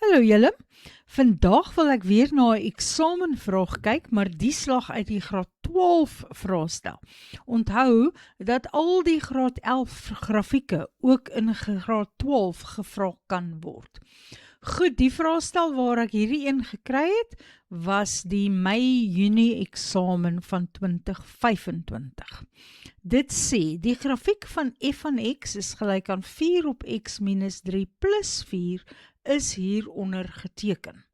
Hallo julle, vandag wil ek weer na 'n eksamenvraag kyk, maar die slag uit die graad 12 vraestel. Onthou dat al die graad 11 grafieke ook in graad 12 gevra kan word. Goed, die vraestel waar ek hierdie een gekry het, was die Mei-Junie eksamen van 2025. Dit sê, die grafiek van f van x is gelyk aan 4 op x minus 3 plus 4 is hieronder geteken.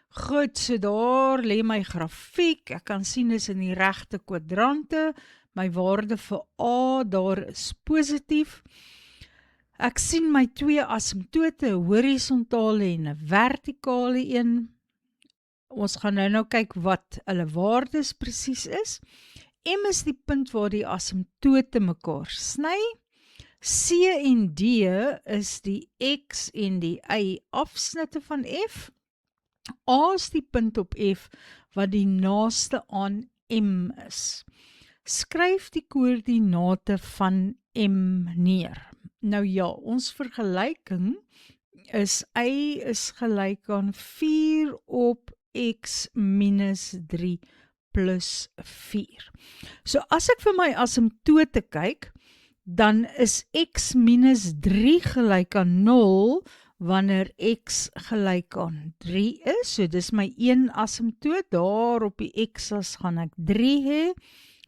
Goed, so daar lê my grafiek, ek kan sien is in die regte kwadrante, my waarde vir A daar is positief. Ek sien my twee asymptote, 'n horisontale en 'n vertikale een. Ons gaan nou kyk wat hulle waardes presies is. M is die punt waar die asymptote mekaar sny. C en D is die X en die Y afsnitte van F. A is die punt op F wat die naaste aan M is. Skryf die koördinate van M neer. Nou ja, ons vergelyking is Y is gelyk aan 4 op X minus 3 plus 4. So as ek vir my asymptote kyk, dan is x minus 3 gelyk aan 0 wanneer x gelyk aan 3 is. So dis my een asymptoot, daar op die x-as gaan ek 3 hê,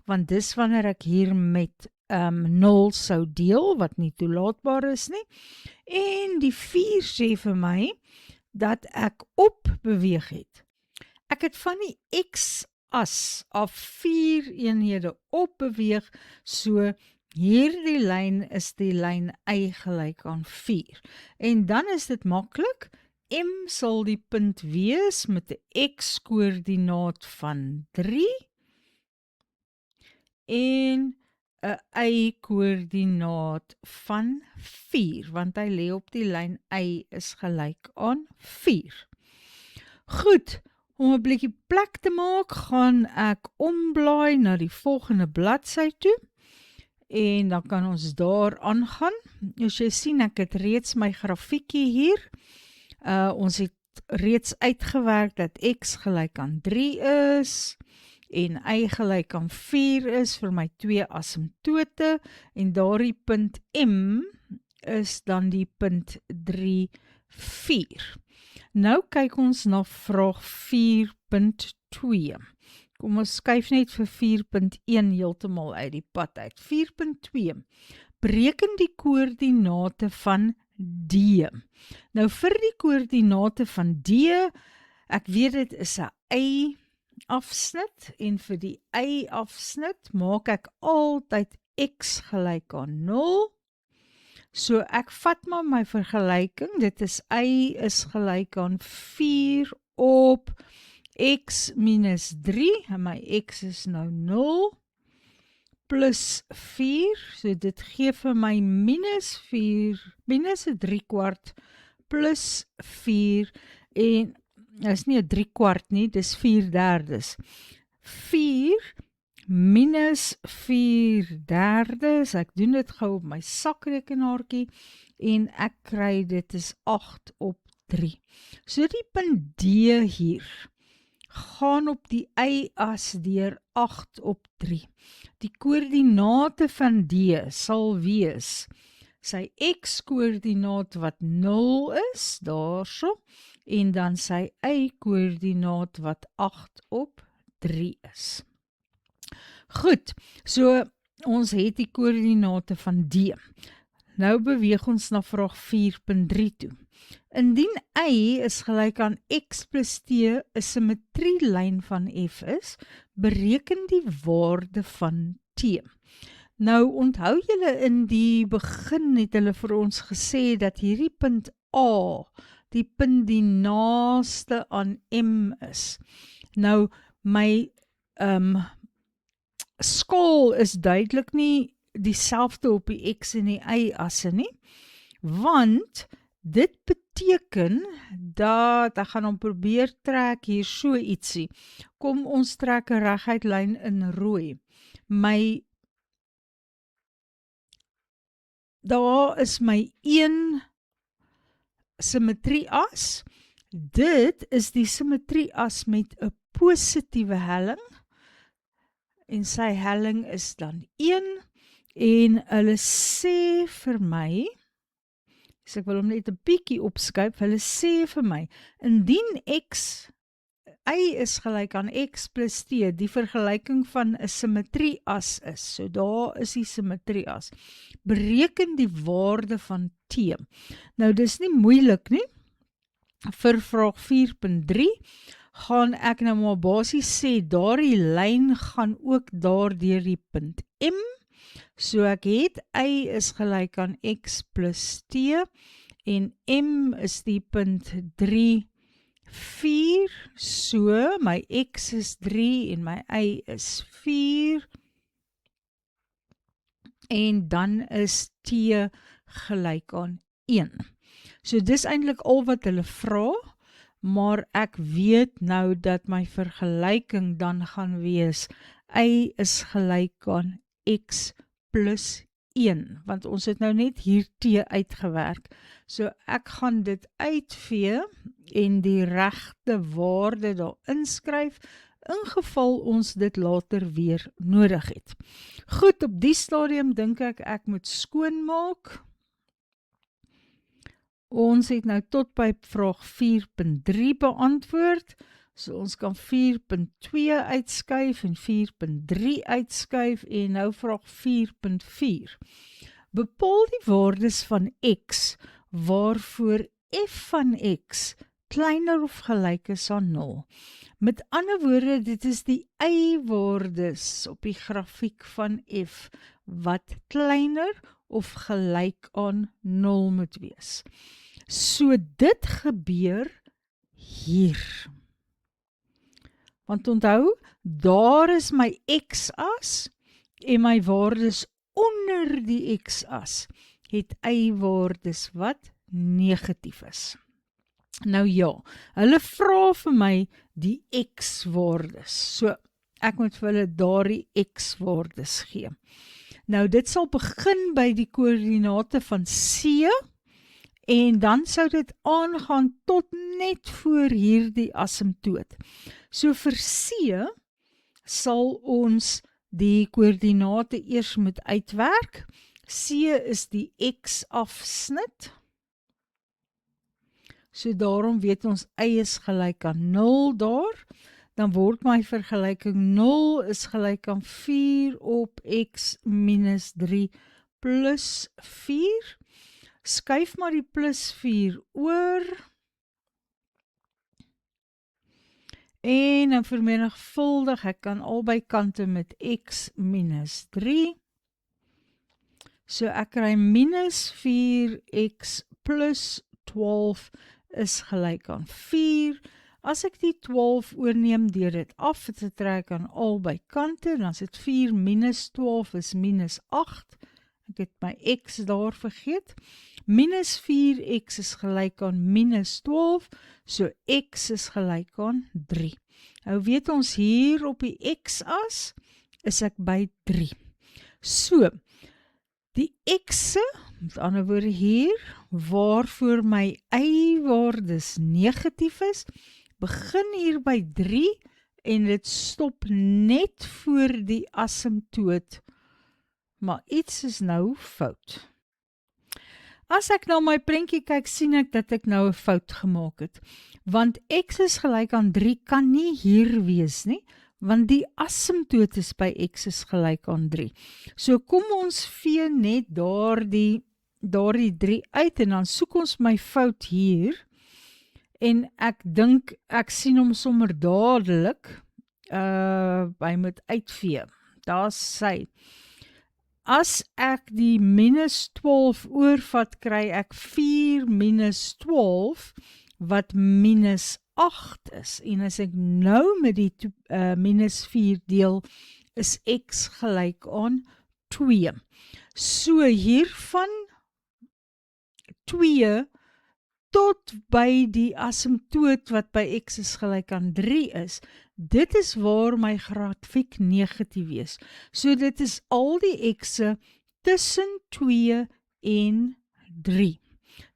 want dis wanneer ek hier met 0 sou deel, wat nie toelaatbaar is nie. En die 4 sê vir my, dat ek opbeweeg het. Ek het van die x-as af 4 eenhede opbeweeg, so hierdie lyn is die lyn y gelyk aan 4. En dan is dit maklik, M sal die punt wees met 'n x-koördinaat van 3 en 'n y-koördinaat van 4, want hy lê op die lyn y is gelyk aan 4. Goed, om 'n bietjie plek te maak, gaan ek omblaai na die volgende bladsy toe. En dan kan ons daar aangaan. As jy sien, ek het reeds my grafiekie hier. Ons het reeds uitgewerk dat x gelyk aan 3 is en y gelyk aan 4 is vir my twee asymptote en daardie punt M is dan die punt 3, 4. Nou kyk ons na vraag 4.2. Kom ons skuif net vir 4.1 heeltemal uit die pad uit. 4.2. Bereken die koördinate van D. Nou vir die koördinate van D, ek weet dit is 'n y-afsnit en vir die y-afsnit maak ek altyd x gelyk aan 0. So ek vat maar my vergelyking, dit is y is gelyk aan 4 op x minus 3, en my x is nou 0, plus 4, so dit gee vir my minus 4, minus 'n 3/4, plus 4, en is nie 'n 3/4 nie, dis 4/3. 4 minus 4/3, ek doen dit gou op my sakrekenaartjie, en ek kry dit is 8 op 3. So die punt D hier, gaan op die y-as deur 8 op 3. Die koördinate van D sal wees sy x-koördinaat wat 0 is, daarso, en dan sy y-koördinaat wat 8 op 3 is. Goed, so ons het die koördinate van D. Nou beweeg ons na vraag 4.3 toe. Indien y is gelyk aan x plus t 'n simmetrielyn van f is, bereken die waarde van t. Nou onthou julle in die begin het hulle vir ons gesê dat hierdie punt A, die punt die naaste aan M is. Nou my skaal is duidelik nie dieselfde op die x en die y-asse nie, want dit beteken dat, ek gaan hom probeer trek hier so ietsie. Kom ons trek 'n reguit lyn in rooi. Daar is my een simmetrie as Dit is die simmetrieas met 'n positiewe helling, en sy helling is dan 1, en hulle sê vir my, so ek wil hom net 'n bietjie opskuif, hulle sê vir my, indien y is gelyk aan x plus t, die vergelyking van 'n simmetrieas is, so daar is die simmetrieas, bereken die waarde van t. Nou dis nie moeilik nie, vir vraag 4.3, gaan ek nou maar basies sê, daardie lyn gaan ook daar deur die punt M, so ek het y is gelyk aan x plus t, en M is die punt 3, 4, so my x is 3 en my y is 4, en dan is t gelyk aan 1. So dis eintlik al wat hulle vra, maar ek weet nou dat my vergelyking dan gaan wees, y is gelyk aan x plus 1, want ons het nou net hier t uitgewerk. So ek gaan dit uitvee en die regte waarde daar inskryf, in geval ons dit later weer nodig het. Goed, op die stadium dink ek moet skoonmaak. Ons het nou tot by vraag 4.3 beantwoord, so ons kan 4.2 uitskuif en 4.3 uitskuif, en nou vraag 4.4. Bepaal die waardes van x, waarvoor f van x kleiner of gelyk is aan 0. Met ander woorde, dit is die y-waardes op die grafiek van f, wat kleiner of gelyk aan 0 moet wees. So dit gebeur hier. Want onthou, daar is my x-as en my waardes onder die x-as het y-waardes wat negatief is. Nou ja, hulle vra vir my die x-waardes. So ek moet vir hulle daardie x-waardes gee. Nou dit sal begin by die koördinate van C, en dan sou dit aangaan tot net voor hierdie asymptoot. So vir C sal ons die koördinate eers moet uitwerk. C is die x-afsnit. So daarom weet ons y is gelyk aan 0 daar. Dan word my vergelyking 0 is gelyk aan 4 op x minus 3 plus 4. Skuif maar die plus 4 oor. En dan vermenigvuldig ek kan albei kante met x minus 3. So ek kry minus 4x plus 12 is gelyk aan 4. As ek die 12 oorneem deur dit af te trek aan albei kante, dan is dit 4 minus 12 is minus 8. Ek het my x daar vergeet. Minus 4x is gelyk aan minus 12, so x is gelyk aan 3. Nou weet ons hier op die x-as is ek by 3. So, die x-e, met ander woorde hier, waarvoor my y-waardes negatief is, begin hier by 3 en dit stop net voor die asymptoot, maar iets is nou fout. As ek na my prentjie kyk, sien ek dat ek nou 'n fout gemaak het, want x is gelyk aan 3 kan nie hier wees nie, want die asymptoot is by x is gelyk aan 3. So kom ons vee net daardie 3 uit en dan soek ons my fout hier, en ek dink, ek sien hom sommer dadelik, hy moet uitvee, daar is sy. As ek die minus 12 oorvat, kry ek 4 minus 12, wat minus 8 is, en as ek nou met die minus 4 deel, is x gelyk aan 2. So hiervan 2 tot by die asymptoot wat by x is gelyk aan 3 is, dit is waar my grafiek negatief is. So dit is al die x'e tussen 2 en 3.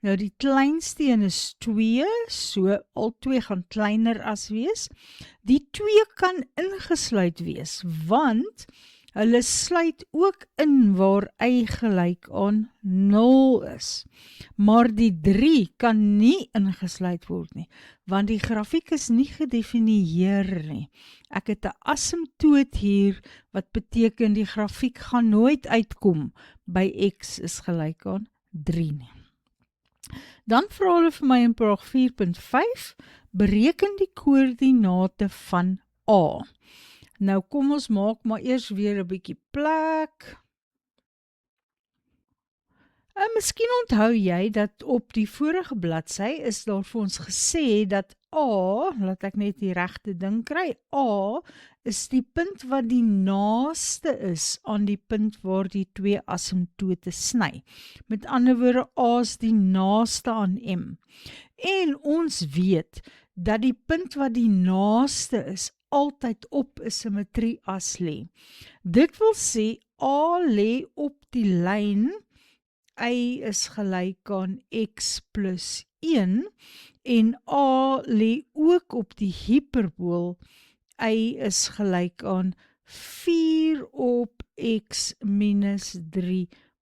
Nou die kleinste een is 2, so al 2 gaan kleiner as wees. Die 2 kan ingesluit wees, want hulle sluit ook in waar y gelyk aan 0 is. Maar die 3 kan nie ingesluit word nie, want die grafiek is nie gedefinieer nie. Ek het 'n asymptoot hier, wat beteken die grafiek gaan nooit uitkom by x is gelyk aan 3 nie. Dan vra hulle vir my in vraag 4.5, bereken die koördinate van A. Nou kom ons maak maar eers weer 'n bietjie plek. En miskien onthou jy dat op die vorige bladsy is daar vir ons gesê dat A, laat ek net die regte ding kry, A is die punt wat die naaste is aan die punt waar die 2 asymptote sny. Met ander woorde, A is die naaste aan M. En ons weet dat die punt wat die naaste is, altyd op 'n simmetrieas lê. Dit wil sê, A lê op die lyn y is gelyk aan x plus 1 en A lê ook op die hyperbool y is gelyk aan 4 op x minus 3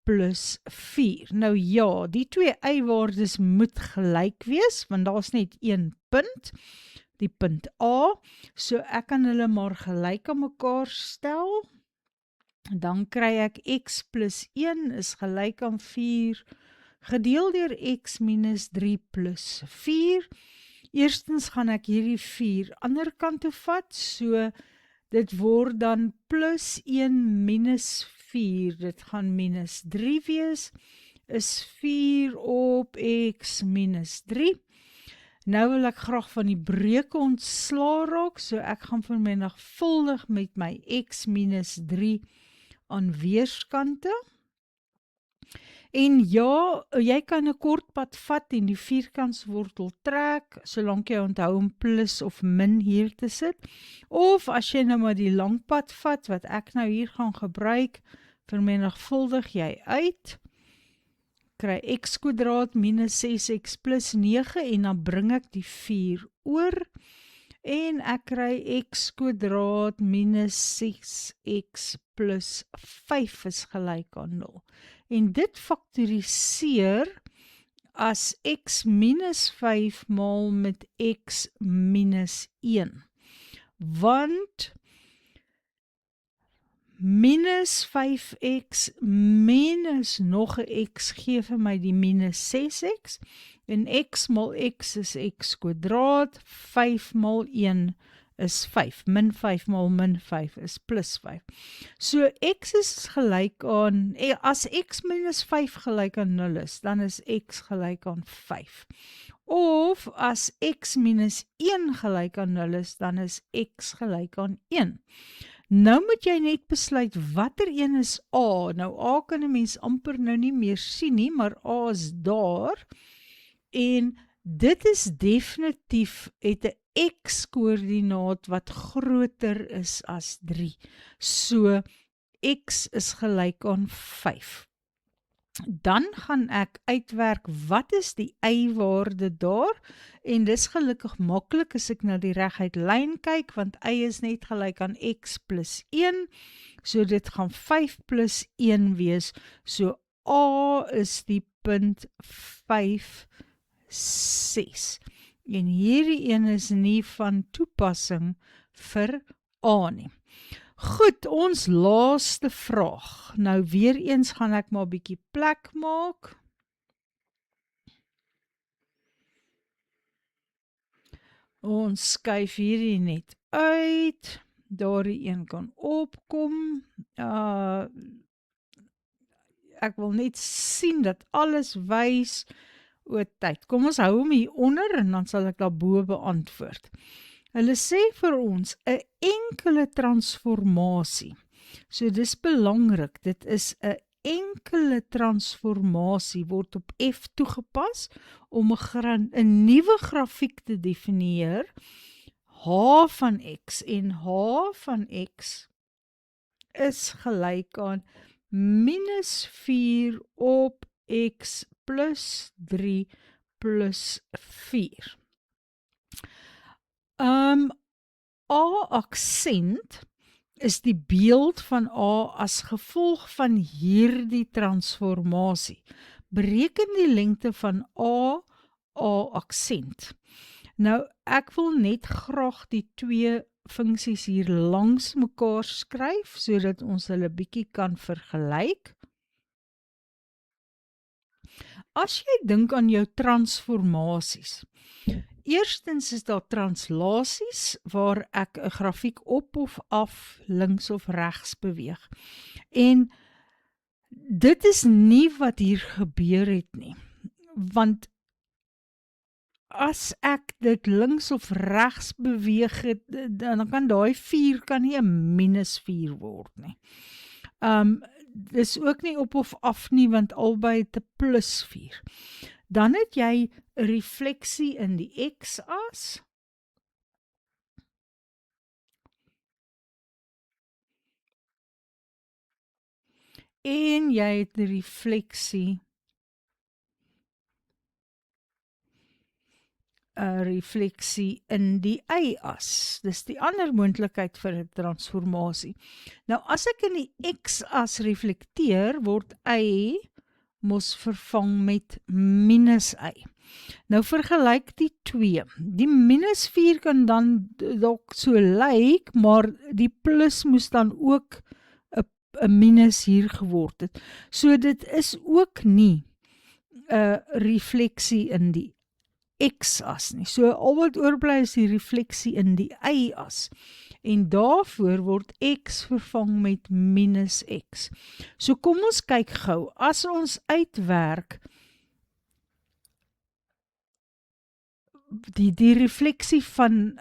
plus 4. Nou ja, die 2 y-waardes moet gelyk wees, want daar is net een punt, die punt A, so ek kan hulle maar gelyk aan mekaar stel. Dan kry ek x plus 1 is gelyk aan 4 gedeel deur x minus 3 plus 4. Eerstens gaan ek hierdie 4 ander kant toe vat, so dit word dan plus 1 minus 4, dit gaan minus 3 wees, is 4 op x minus 3. Nou wil ek graag van die breuke ontslaa raak, so ek gaan vermenigvuldig met my x minus 3 aan weerskante. En ja, jy kan 'n kort pad vat en die vierkantswortel trek, solank jy onthou om plus of min hier te sit. Of as jy nou maar die lang pad vat, wat ek nou hier gaan gebruik, vermenigvuldig jy uit, kry x kwadraat minus 6x plus 9 en dan bring ek die 4 oor, en ek kry x kwadraat minus 6x plus 5 is gelyk aan 0. En dit faktoriseer as x minus 5 maal met x minus 1. Want minus 5x minus nog 'n x gee vir my die minus 6x, en x maal x is x kwadraat, 5 maal 1 is 5, min 5 maal min 5 is plus 5. So x is gelyk aan, as x minus 5 gelyk aan 0 is, dan is x gelyk aan 5. Of as x minus 1 gelyk aan 0 is, dan is x gelyk aan 1. Nou moet jy net besluit watter een is A. Nou A kan 'n mens amper nou nie meer sien nie, maar A is daar. En dit is definitief het 'n x-koördinaat wat groter is as 3. So x is gelyk aan 5. Dan gaan ek uitwerk wat is die y-waarde daar, en dis gelukkig maklik as ek na die reguit lyn kyk, want y is net gelyk aan x plus 1, so dit gaan 5 plus 1 wees, so A is die punt 5, 6. En hierdie een is nie van toepassing vir A nie. Goed, ons laaste vraag. Nou weer eens gaan ek maar 'n bietjie plek maak. Ons skuif hierdie net uit. Daardie een kan opkom. Ek wil net sien dat alles wys oor tyd. Kom ons hou hom hier onder en dan sal ek daarbo beantwoord. Hulle sê vir ons 'n enkele transformasie. So dis belangrik, dit is 'n enkele transformasie word op F toegepas om 'n nuwe grafiek te definieer. H van x en h van x is gelyk aan minus 4 op x plus 3 plus 4. A aksent is die beeld van A as gevolg van hierdie transformasie. Bereken die lengte van A aksent. Nou, ek wil net graag die twee funksies hier langs mekaar skryf, sodat ons hulle bietjie kan vergelyk. As jy dink aan jou transformasies, eerstens is daar translasies, waar ek 'n grafiek op of af, links of regs beweeg. En dit is nie wat hier gebeur het nie, want as ek dit links of regs beweeg het, dan kan daai 4 kan nie 'n minus 4 word nie. Dis ook nie op of af nie, want albei het 'n plus 4. Dan het jy 'n refleksie in die x-as. En jy het 'n refleksie in die y-as. Dis die ander moontlikheid vir 'n transformasie. Nou as ek in die x-as reflekteer, word y mos vervang met minus y. Nou vergelyk die twee. Die minus 4 kan dan dalk so lyk, maar die plus moes dan ook 'n minus hier geword het. So dit is ook nie 'n refleksie in die x-as nie. So al wat oorbly is die refleksie in die y-as. En daarvoor word x vervang met minus x. So kom ons kyk gou. As ons uitwerk die refleksie van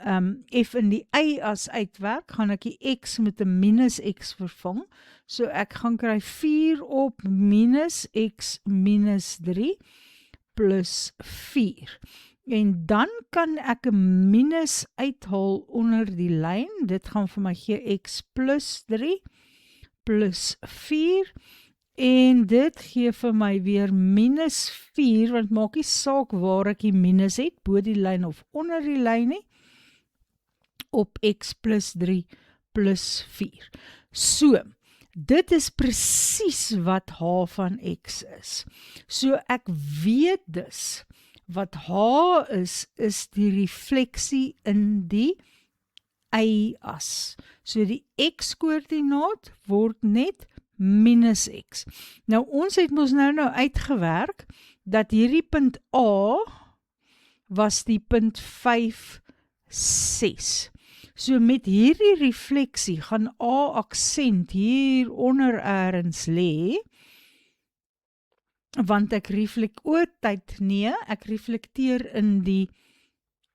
f in die y-as uitwerk, gaan ek die x met 'n minus x vervang. So ek gaan kry 4 op minus x minus 3 plus 4. En dan kan ek 'n minus uithaal onder die lyn. Dit gaan vir my gee x plus 3 plus 4. En dit gee vir my weer minus 4, want maak nie saak waar ek die minus het, bo die lyn of onder die lyn nie, op x plus 3 plus 4. So, dit is presies wat h van x is. So ek weet dus, wat h is die refleksie in die y-as. So die x-koördinaat word net minus x. Nou ons het mos nou uitgewerk, dat hierdie punt A was die punt 5, 6. So met hierdie refleksie gaan A aksent hier onder ergens lê, want ek reflekteer in die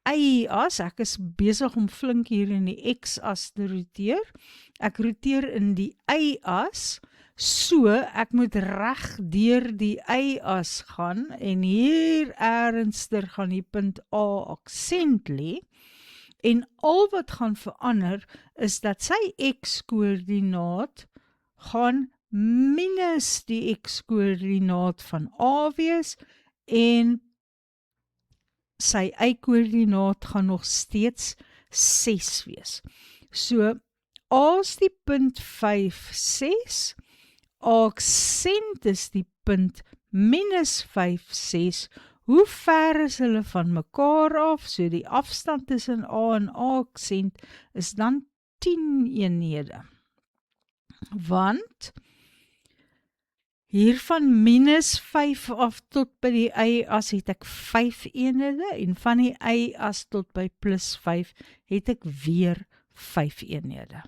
y-as, ek is besig om flink hier in die x-as te roteer, ek roteer in die y-as, so ek moet reg deur die y-as gaan, en hier ernstig gaan die punt A aksent lê, en al wat gaan verander, is dat sy x-koördinaat gaan minus die x-koördinaat van A wees, en sy y-koördinaat gaan nog steeds 6 wees. So, as die punt 5, 6, aksent is die punt minus 5, 6, hoe ver is hulle van mekaar af? So die afstand tussen A en aksent is dan 10 eenhede. Want hier van minus 5 af tot by die y-as het ek 5 eenhede, en van die y-as tot by plus 5 het ek weer 5 eenhede.